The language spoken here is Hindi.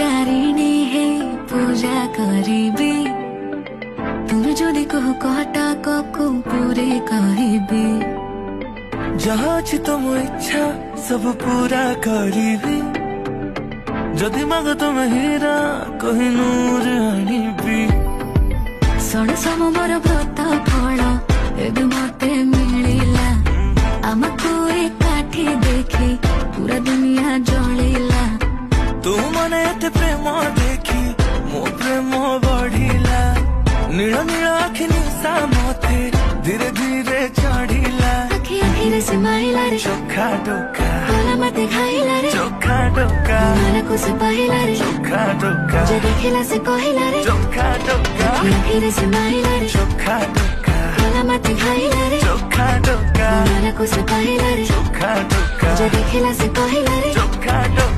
पूजारिणी हे पूजा करिबी तुम जदि कह कहटा कको पूरे कहबी जहाँ अछि तुम इच्छा सब पूरा करिबी जदि माग तुम हीरा कोहिनूर आनिबी षण सम मोर व्रत फल एबे मते मिलिला आमको एकाठी देखी पूरा दुनिया जलिला तू मने एते प्रेम देखी मो प्रेम बढ़िला नील नील आखि निशा मते धीरे धीरे चढ़िला आखि आखिरे से माइला रे चोखा डोका गला मते खाइला रे चोखा डोका मन को से पाइला रे चोखा डोका जे देखिला से कहिला रे चोखा डोका आखि आखिरे से माइला रे चोखा डोका गला मते खाइला रे चोखा डोका मन को से पाइला रे चोखा डोका जे देखिला से कहिला रे चोखा डोका